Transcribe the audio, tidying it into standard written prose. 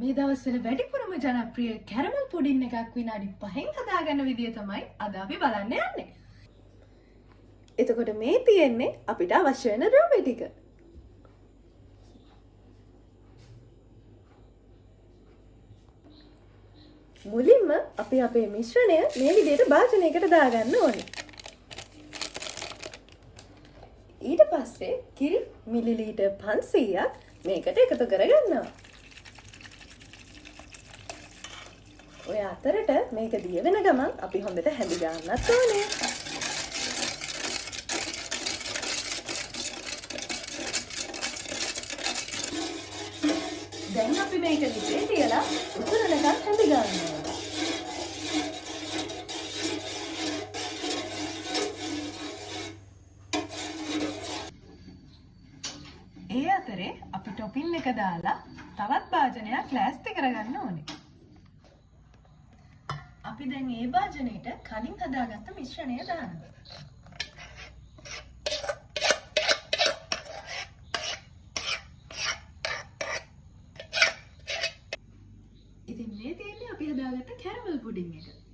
මේ දවස්වල වැඩිපුරම ජනප්‍රිය කැරමල් පුඩින් එකක් විනාඩි 5න් හදාගන්න විදිය තමයි අද අපි බලන්න යන්නේ. එතකොට මේ තියෙන්නේ අපිට අවශ්‍ය වෙන ද්‍රව්‍ය ටික. මුලින්ම අපි අපේ මිශ්‍රණය මේ විදිහට භාජනයකට දාගන්න ඕනේ. ඊට පස්සේ කිරි මිලිලීටර් 500ක් මේකට එකතු කරගන්නවා. ඔය අතරට මේක දිය වෙන ගමන් අපි හොඳට හැඳි ගන්නත් ඕනේ. දැන් අපි මේක දිගේ තියලා උතුරනකන් හැඳි ගන්නවා. ඒ අතරේ අපි ටොපින් එක දාලා තවත් භාජනයක් ලෑස්ති කරගන්න ඕනේ. අපි දැන් මේ භාජනයට කලින් හදාගත්ත මිශ්‍රණය දානවා. ඉතින් මේ තියෙන්නේ අපි හදාගත්ත කැරමල් පුඩින් එක.